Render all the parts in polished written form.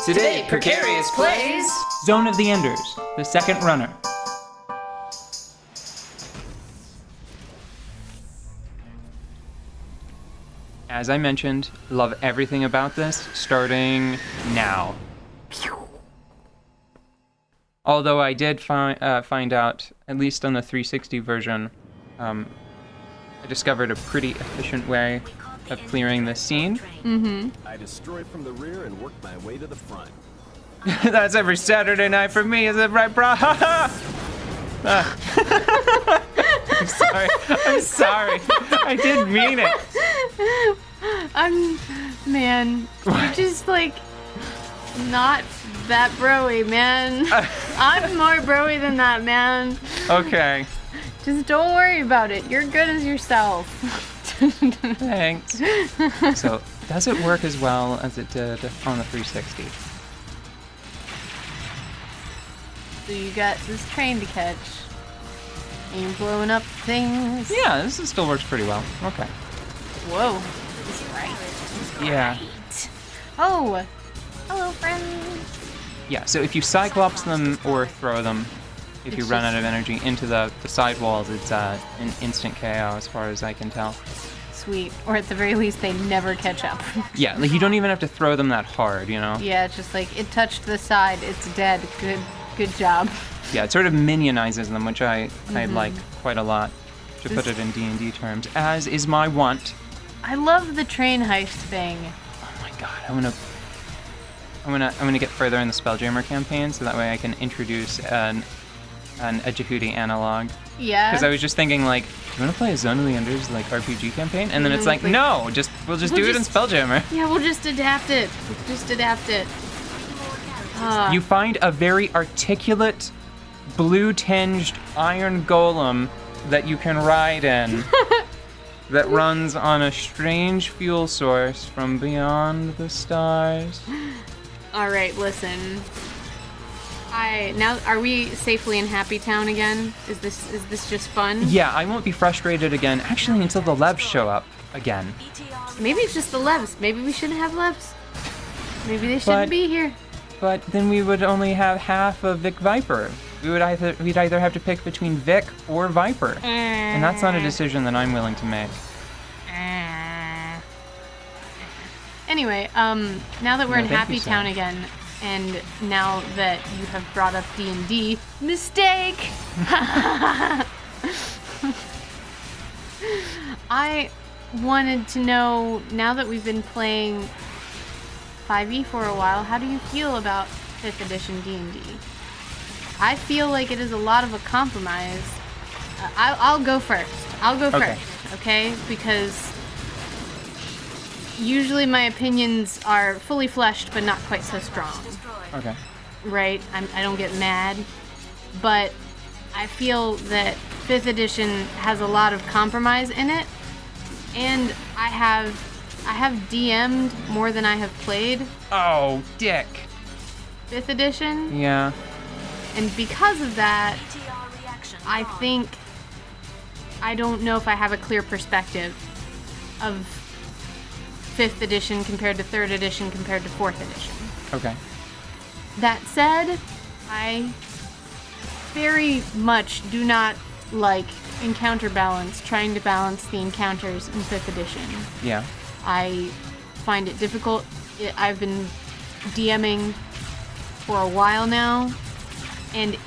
Today, Precarious plays Zone of the Enders, the second runner. As I mentioned, love everything about this, starting now. Although I did find out, at least on the 360 version, I discovered a pretty efficient way of clearing this scene. I destroyed from the rear and worked my way to the front. That's every Saturday night for me, is it right, bro? I'm sorry. I didn't mean it. Man, you're just like not that broy, man. I'm more broy than that, man. Okay. Just don't worry about it. You're good as yourself. Thanks. So, does it work as well as it did on the 360? So you got this train to catch. And you're blowing up things. Yeah, this still works pretty well. Okay. Whoa. This is right. Yeah. Oh. Hello, friend. Yeah, so if you cyclops them or throw them, if you run out of energy into the side walls, it's an instant KO as far as I can tell. Sweet. Or at the very least, they never catch up. Yeah, like you don't even have to throw them that hard, you know? Yeah, it's just like, it touched the side, it's dead. Good job. Yeah, it sort of minionizes them, which I like quite a lot, to put it in D&D terms, as is my want. I love the train heist thing. Oh my god, I'm gonna get further in the Spelljammer campaign, so that way I can introduce a Jehudi analog. Yeah. Because I was just thinking, like, do you want to play a Zone of the Enders like RPG campaign? And then it's like, no, we'll just do it in Spelljammer. Yeah, we'll just adapt it. You find a very articulate, blue-tinged iron golem that you can ride in that runs on a strange fuel source from beyond the stars. All right, listen. Are we safely in Happy Town again? Is this just fun? Yeah, I won't be frustrated again, actually, until the Levs show up again. Maybe it's just the Levs. Maybe we shouldn't have Levs. Maybe they shouldn't be here. But then we would only have half of Vic Viper. We'd either have to pick between Vic or Viper. And that's not a decision that I'm willing to make. Anyway, now that we're in Happy Town again, and now that you have brought up D&D, mistake! I wanted to know, now that we've been playing 5e for a while, how do you feel about 5th edition D&D? I feel like it is a lot of a compromise. I'll go first. Okay? Because usually my opinions are fully fleshed, but not quite so strong. Okay. Right? I don't get mad. But I feel that 5th edition has a lot of compromise in it. And I have DM'd more than I have played. Oh, dick. 5th edition. Yeah. And because of that, I don't know if I have a clear perspective of 5th edition compared to 3rd edition compared to 4th edition. Okay. That said, I very much do not like encounter balance, trying to balance the encounters in 5th edition. Yeah. I find it difficult. I've been DMing for a while now, and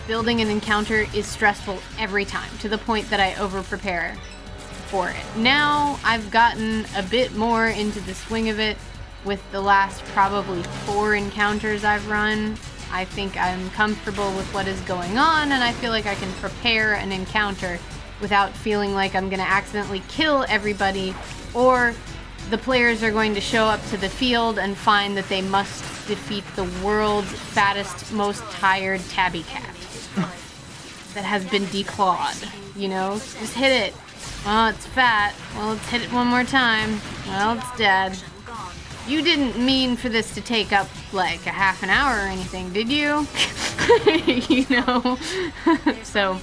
building an encounter is stressful every time, to the point that I over-prepare for it. Now, I've gotten a bit more into the swing of it with the last probably 4 encounters I've run. I think I'm comfortable with what is going on, and I feel like I can prepare an encounter without feeling like I'm going to accidentally kill everybody, or the players are going to show up to the field and find that they must defeat the world's fattest, most tired tabby cat that has been declawed. You know, just hit it. Well, it's fat. Well, let's hit it one more time. Well, it's dead. You didn't mean for this to take up like a half an hour or anything, did you? You know? So,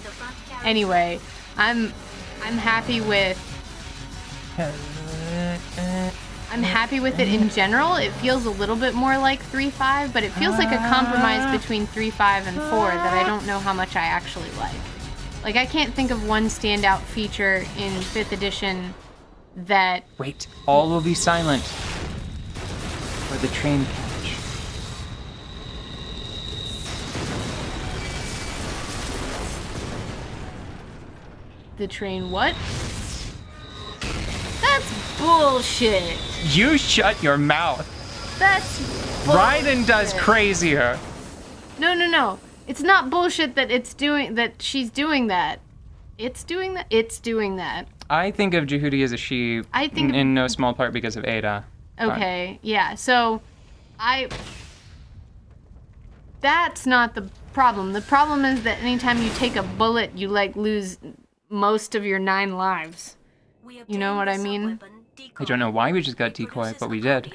anyway, I'm happy with I'm happy with it in general. It feels a little bit more like 3.5, but it feels like a compromise between 3.5 and 4 that I don't know how much I actually like. Like, I can't think of one standout feature in 5th edition that... Wait, all will be silent. For the train catch. The train what? That's bullshit. You shut your mouth. That's bullshit. Raiden does crazier. No. It's not bullshit that she's doing that. It's doing that. I think of Jehudi as a she in no small part because of A.D.A. Okay, yeah. So that's not the problem. The problem is that anytime you take a bullet, you lose most of your 9 lives. You know what I mean? I don't know why we just got decoy, but we did.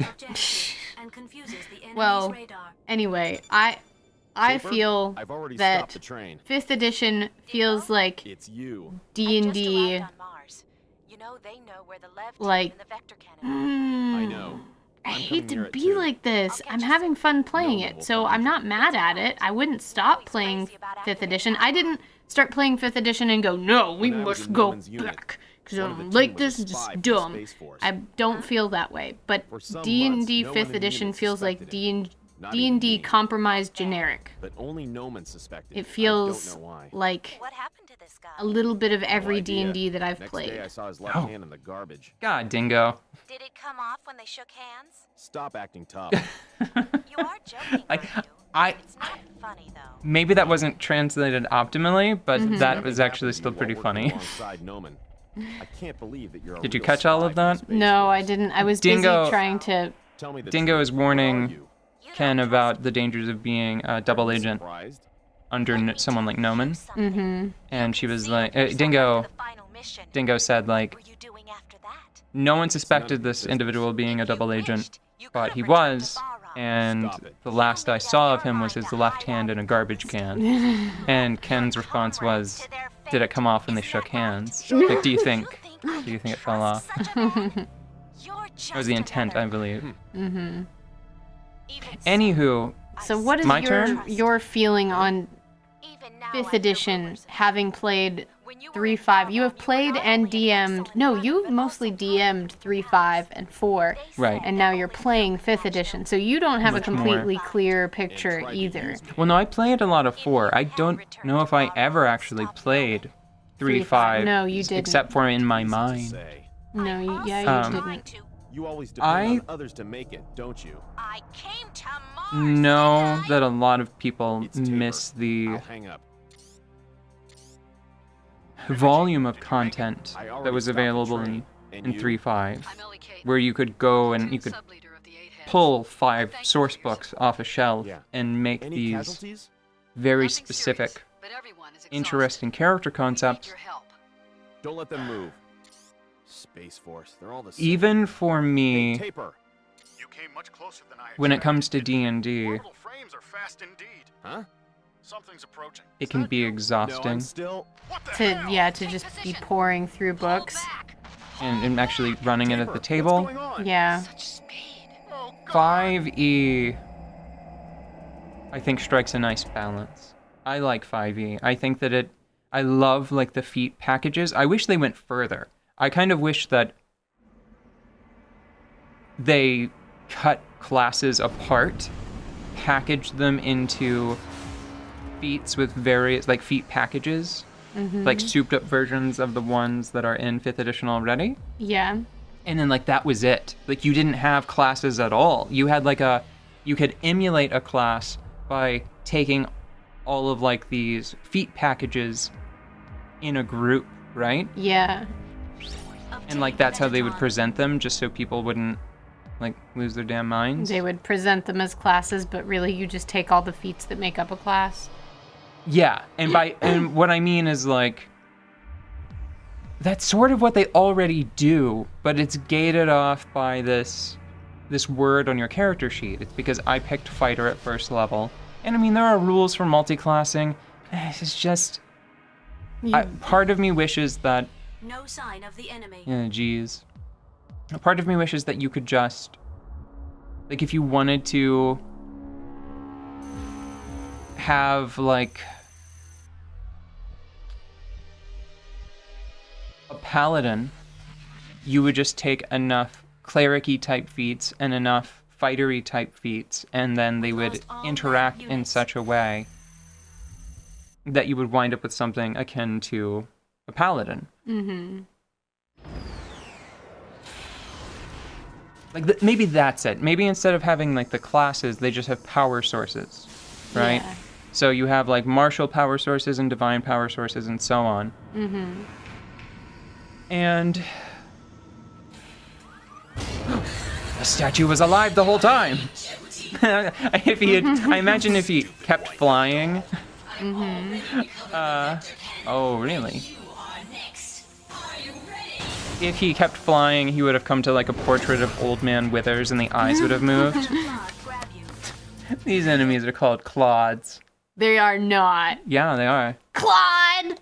Well, anyway, I feel that 5th edition feels like D&D, like, I know. I hate to be like this. I'm having fun playing it, so I'm not mad at it. I wouldn't stop playing 5th edition. I didn't start playing 5th edition and go, no, we must go back. Because I don't like this, it's dumb. I don't feel that way. But D&D 5th edition feels like D&D compromised generic. But only Noman suspected. It feels like a little bit of every D&D that I've played. I saw his left hand in the garbage. God, Dingo. Did it come off when they shook hands? Stop acting tough. You are joking, aren't you? It's not funny, though. Maybe that wasn't translated optimally, but that was actually still pretty funny. Alongside Noman. I can't believe that you're a Did you real catch all spy of for that? Space No, Force. I didn't. I was Dingo- busy trying to... Tell me the Dingo truth. is Where are warning you? Ken about the dangers of being a double agent Surprised? under someone like Noman. Mm-hmm. And she was like, Dingo said, like, What were you doing after that? no one suspected this individual being a double agent, but he was, and the last I saw of him was his left hand in a garbage can. And Ken's response was, did it come off when they shook hands? Like, do you think it fell off? That was the intent, I believe. Mm-hmm. Anywho, So what is My turn? your feeling on 5th edition, having played 3.5? You have played and DM'd. No, you mostly DM'd 3.5 and 4. Right. And now you're playing 5th edition. So you don't have Much a completely clear picture either. well, no, I played a lot of 4. I don't know if I ever actually played 3.5. No, you didn't. Except for in my mind. Say. No, you didn't. You always depend on others to make it, don't you? I came to Mars. Know that a lot of people It's Tabor. miss the I'll hang up. volume of content I already that was stopped the available train. in And you? 3.5, where you could go and you could pull 5 source books off a shelf Yeah. and make Any these casualties? very specific, interesting character concepts. Don't let them move. Space Force, they're all the same. Even for Hey, me, Taper. You came much closer than I when it expected. comes to D&D, Orbital frames are fast indeed. Huh? Something's approaching. it can be No, exhausting. I'm still. What the To hell? to just be pouring through books. And actually running it at the Taper, table. What's going on? Yeah. Oh, God. 5e, I think, strikes a nice balance. I like 5e. I think that I love, like, the feat packages. I wish they went further. I kind of wish that they cut classes apart, packaged them into feats with various, like, feat packages, like souped up versions of the ones that are in 5th edition already. Yeah. And then, like, that was it. Like, you didn't have classes at all. You had, like, you could emulate a class by taking all of, like, these feat packages in a group, right? Yeah. And, like, that's how they would present them, just so people wouldn't, like, lose their damn minds. They would present them as classes, but really you just take all the feats that make up a class. Yeah, and what I mean is, like, that's sort of what they already do, but it's gated off by this word on your character sheet. It's because I picked fighter at first level. And I mean, there are rules for multi-classing. It's just, part of me wishes that, No sign of the enemy. yeah, geez. A part of me wishes that you could just, like, if you wanted to have, like, a paladin, you would just take enough cleric-y type feats and enough fightery type feats, and then they would interact in such a way that you would wind up with something akin to a paladin. Mm-hmm. Like, maybe that's it. Maybe instead of having, like, the classes, they just have power sources, right? Yeah. So you have, like, martial power sources and divine power sources and so on. Mm-hmm. And the statue was alive the whole time. If he had, I imagine if he kept flying. Oh, really? If he kept flying, he would have come to, like, a portrait of Old Man Withers and the eyes would have moved. These enemies are called clods. They are not. Yeah, they are. Claude!